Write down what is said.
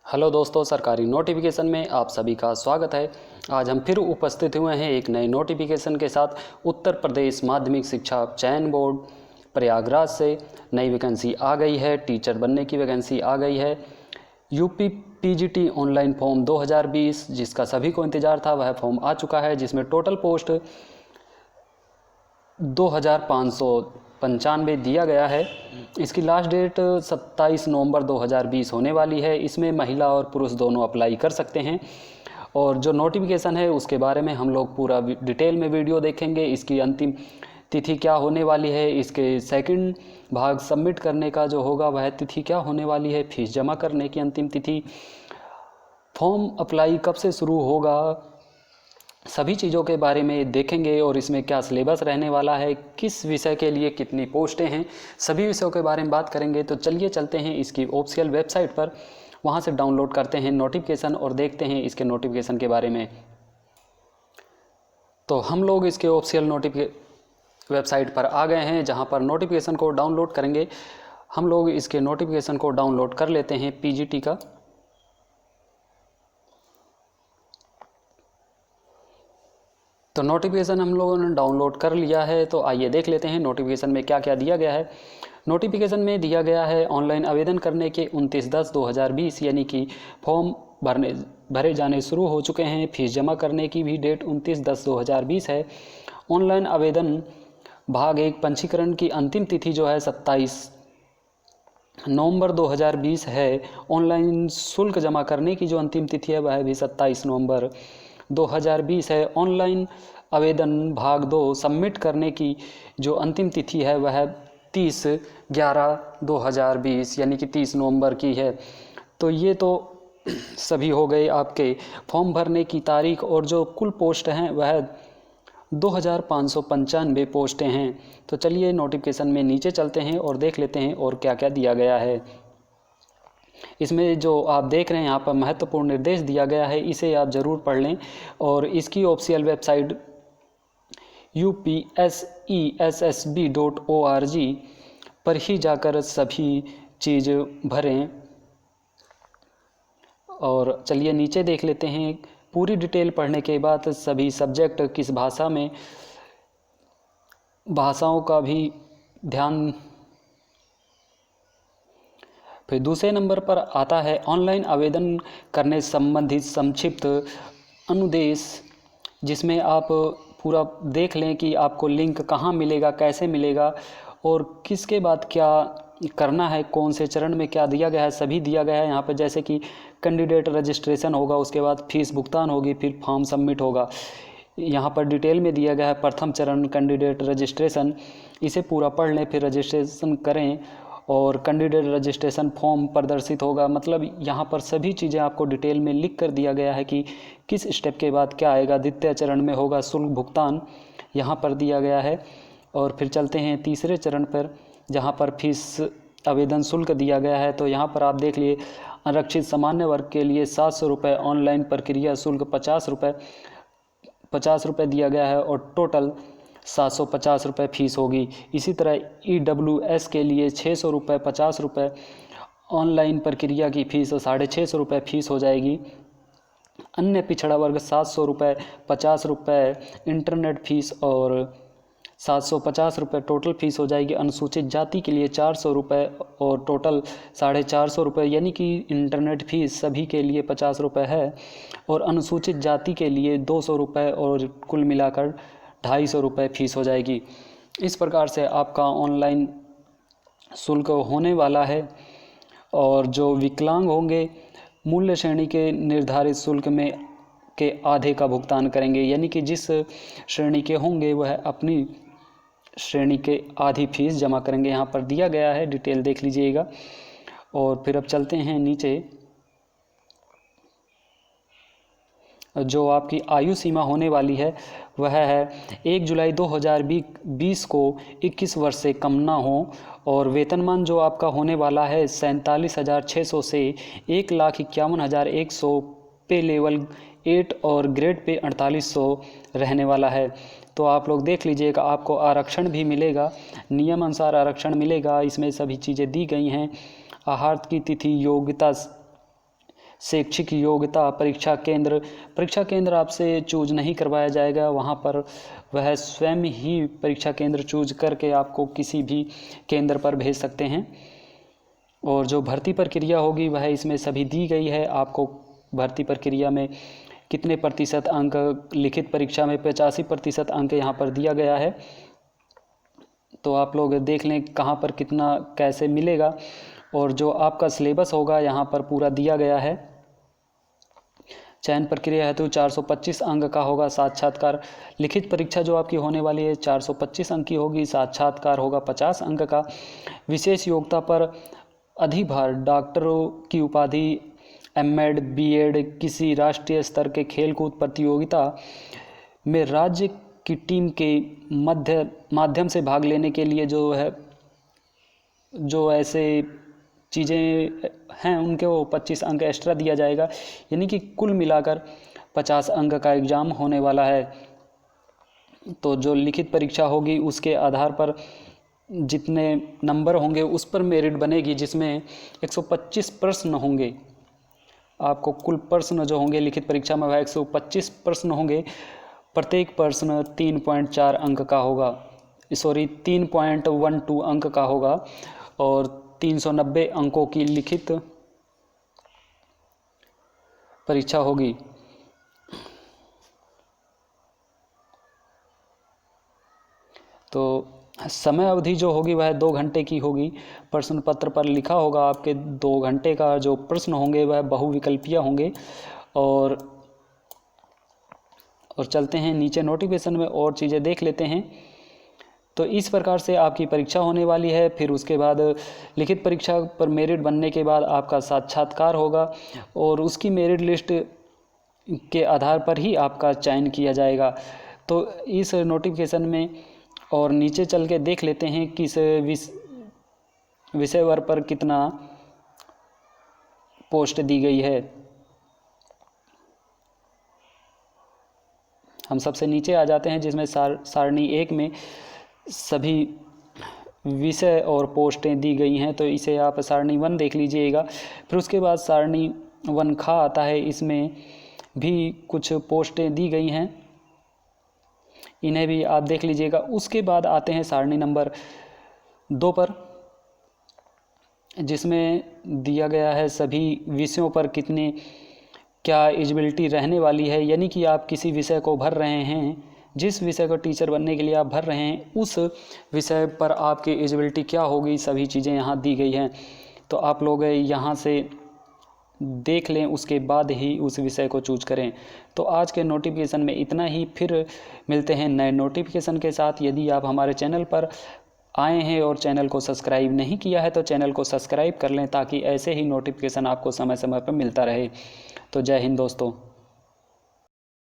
Hello दोस्तों, सरकारी notification में आप सभी का स्वागत है। आज हम फिर उपस्थित हुए हैं एक नए नोटिफिकेशन के साथ। उत्तर प्रदेश माध्यमिक शिक्षा चयन बोर्ड प्रयागराज से नई वैकेंसी आ गई है। टीचर बनने की वैकेंसी आ गई है। यूपी पीजीटी ऑनलाइन फॉर्म 2020 जिसका सभी को इंतज़ार था, वह फॉर्म आ चुका है, जिसमें टोटल पोस्ट 2595 दिया गया है। इसकी लास्ट डेट 27 नवंबर 2020 होने वाली है। इसमें महिला और पुरुष दोनों अप्लाई कर सकते हैं। और जो नोटिफिकेशन है उसके बारे में हम लोग पूरा डिटेल में वीडियो देखेंगे। इसकी अंतिम तिथि क्या होने वाली है, इसके सेकंड भाग सबमिट करने का जो होगा वह तिथि क्या होने वाली है, फीस जमा करने की अंतिम तिथि, फॉर्म अप्लाई कब से शुरू होगा, सभी चीज़ों के बारे में देखेंगे। और इसमें क्या सिलेबस रहने वाला है, किस विषय के लिए कितनी पोस्टें हैं, सभी विषयों के बारे में बात करेंगे। तो चलिए चलते हैं इसकी ऑफिशियल वेबसाइट पर, वहाँ से डाउनलोड करते हैं नोटिफिकेशन और देखते हैं इसके नोटिफिकेशन के बारे में। तो हम लोग इसके ऑफिशियल वेबसाइट पर आ गए हैं, जहाँ पर नोटिफिकेशन को डाउनलोड करेंगे। हम लोग इसके नोटिफिकेशन को डाउनलोड कर लेते हैं पीजीटी का। तो नोटिफिकेशन हम लोगों ने डाउनलोड कर लिया है। तो आइए देख लेते हैं नोटिफिकेशन में क्या क्या दिया गया है। नोटिफिकेशन में दिया गया है ऑनलाइन आवेदन करने के 29/10/2020 यानी कि फॉर्म भरे जाने शुरू हो चुके हैं। फीस जमा करने की भी डेट 29/10/2020 है। ऑनलाइन आवेदन भाग 1 पंजीकरण की अंतिम तिथि जो है 27 नवंबर 2020 है। ऑनलाइन शुल्क जमा करने की जो अंतिम तिथि है वह भी 27 नवंबर 2020 है। ऑनलाइन आवेदन भाग 2 सबमिट करने की जो अंतिम तिथि है वह 30/11/2020 यानी कि 30 नवंबर की है। तो ये तो सभी हो गए आपके फॉर्म भरने की तारीख। और जो कुल पोस्ट हैं वह 2595 पोस्टें हैं। तो चलिए नोटिफिकेशन में नीचे चलते हैं और देख लेते हैं और क्या क्या दिया गया है। इसमें जो आप देख रहे हैं यहाँ पर महत्वपूर्ण निर्देश दिया गया है, इसे आप ज़रूर पढ़ लें। और इसकी ऑफिशियल वेबसाइट upsessb.org पर ही जाकर सभी चीज़ भरें। और चलिए नीचे देख लेते हैं। पूरी डिटेल पढ़ने के बाद सभी सब्जेक्ट किस भाषा में, भाषाओं का भी ध्यान। फिर दूसरे नंबर पर आता है ऑनलाइन आवेदन करने संबंधित संक्षिप्त अनुदेश, जिसमें आप पूरा देख लें कि आपको लिंक कहाँ मिलेगा, कैसे मिलेगा और किसके बाद क्या करना है, कौन से चरण में क्या दिया गया है, सभी दिया गया है यहाँ पर। जैसे कि कैंडिडेट रजिस्ट्रेशन होगा, उसके बाद फीस भुगतान होगी, फिर फॉर्म सबमिट होगा। यहाँ पर डिटेल में दिया गया है प्रथम चरण कैंडिडेट रजिस्ट्रेशन, इसे पूरा पढ़ लें, फिर रजिस्ट्रेशन करें और कैंडिडेट रजिस्ट्रेशन फॉर्म प्रदर्शित होगा। मतलब यहाँ पर सभी चीज़ें आपको डिटेल में लिख कर दिया गया है कि किस स्टेप के बाद क्या आएगा। द्वितीय चरण में होगा शुल्क भुगतान, यहाँ पर दिया गया है। और फिर चलते हैं तीसरे चरण पर, जहाँ पर फीस आवेदन शुल्क दिया गया है। तो यहाँ पर आप देख लिए आरक्षित सामान्य वर्ग के लिए 700 रुपये, ऑनलाइन प्रक्रिया शुल्क 50 रुपये दिया गया है और टोटल 750 रुपये फीस होगी। इसी तरह EWS के लिए 600 रुपये, 50 रुपये ऑनलाइन प्रक्रिया की फ़ीस, 650 रुपये फीस हो जाएगी। अन्य पिछड़ा वर्ग 700 रुपये, 50 रुपये इंटरनेट फ़ीस और 750 रुपये टोटल फ़ीस हो जाएगी। अनुसूचित जाति के लिए 400 रुपये और टोटल 450 रुपये, यानी कि इंटरनेट फ़ीस सभी के लिए 50 रुपये है और अनुसूचित जाति के लिए 200 रुपये और कुल मिलाकर 250 रुपये फीस हो जाएगी। इस प्रकार से आपका ऑनलाइन शुल्क होने वाला है। और जो विकलांग होंगे मूल्य श्रेणी के निर्धारित शुल्क में के आधे का भुगतान करेंगे, यानी कि जिस श्रेणी के होंगे वह अपनी श्रेणी के आधी फीस जमा करेंगे। यहाँ पर दिया गया है, डिटेल देख लीजिएगा। और फिर अब चलते हैं नीचे। जो आपकी आयु सीमा होने वाली है वह है 1 जुलाई 2020 को 21 वर्ष से कम ना हो। और वेतनमान जो आपका होने वाला है 47,600 से 1,51,100 पे लेवल 8 और ग्रेड पे 4800 रहने वाला है। तो आप लोग देख लीजिएगा, आपको आरक्षण भी मिलेगा, नियम अनुसार आरक्षण मिलेगा। इसमें सभी चीज़ें दी गई हैं। आहार की तिथि, योग्यता शैक्षिक योग्यता परीक्षा केंद्र आपसे चूज नहीं करवाया जाएगा, वहाँ पर वह स्वयं ही परीक्षा केंद्र चूज करके आपको किसी भी केंद्र पर भेज सकते हैं। और जो भर्ती प्रक्रिया होगी वह इसमें सभी दी गई है। आपको भर्ती प्रक्रिया में कितने प्रतिशत अंक, लिखित परीक्षा में 85% अंक यहाँ पर दिया गया है। तो आप लोग देख लें कहाँ पर कितना कैसे मिलेगा। और जो आपका सिलेबस होगा यहाँ पर पूरा दिया गया है। चयन प्रक्रिया हेतु 425 अंक का होगा साक्षात्कार। लिखित परीक्षा जो आपकी होने वाली है 425 अंक की होगी, साक्षात्कार होगा 50 अंक का। विशेष योग्यता पर अधिभार डॉक्टरों की उपाधि, एमएड, बीएड, किसी राष्ट्रीय स्तर के खेलकूद प्रतियोगिता में राज्य की टीम के माध्यम से भाग लेने के लिए जो ऐसे चीज़ें हैं उनके वो 25 अंक एक्स्ट्रा दिया जाएगा। यानी कि कुल मिलाकर 50 अंक का एग्ज़ाम होने वाला है। तो जो लिखित परीक्षा होगी उसके आधार पर जितने नंबर होंगे उस पर मेरिट बनेगी, जिसमें 125 प्रश्न होंगे। आपको कुल प्रश्न जो होंगे लिखित परीक्षा में वह 125 प्रश्न होंगे। प्रत्येक प्रश्न 3.4 अंक का होगा, 3.12 अंक का होगा और 390 अंकों की लिखित परीक्षा होगी। तो समय अवधि जो होगी वह 2 घंटे की होगी। प्रश्न पत्र पर लिखा होगा आपके 2 घंटे का जो प्रश्न होंगे वह बहुविकल्पीय होंगे। और चलते हैं नीचे नोटिफिकेशन में और चीज़ें देख लेते हैं। तो इस प्रकार से आपकी परीक्षा होने वाली है। फिर उसके बाद लिखित परीक्षा पर मेरिट बनने के बाद आपका साक्षात्कार होगा और उसकी मेरिट लिस्ट के आधार पर ही आपका चयन किया जाएगा। तो इस नोटिफिकेशन में और नीचे चल के देख लेते हैं किस विषय वर्ग पर कितना पोस्ट दी गई है। हम सबसे नीचे आ जाते हैं जिसमें सारणी 1 में सभी विषय और पोस्टें दी गई हैं। तो इसे आप सारणी 1 देख लीजिएगा। फिर उसके बाद सारणी 1 खा आता है, इसमें भी कुछ पोस्टें दी गई हैं, इन्हें भी आप देख लीजिएगा। उसके बाद आते हैं सारणी नंबर 2 पर, जिसमें दिया गया है सभी विषयों पर कितने क्या एलिजिबिलिटी रहने वाली है। यानी कि आप किसी विषय को भर रहे हैं, जिस विषय को टीचर बनने के लिए आप भर रहे हैं उस विषय पर आपकी एलिजिबिलिटी क्या होगी, सभी चीज़ें यहाँ दी गई हैं। तो आप लोग यहाँ से देख लें, उसके बाद ही उस विषय को चूज करें। तो आज के नोटिफिकेशन में इतना ही। फिर मिलते हैं नए नोटिफिकेशन के साथ। यदि आप हमारे चैनल पर आए हैं और चैनल को सब्सक्राइब नहीं किया है तो चैनल को सब्सक्राइब कर लें, ताकि ऐसे ही नोटिफिकेशन आपको समय समय पर मिलता रहे। तो जय हिंद दोस्तों।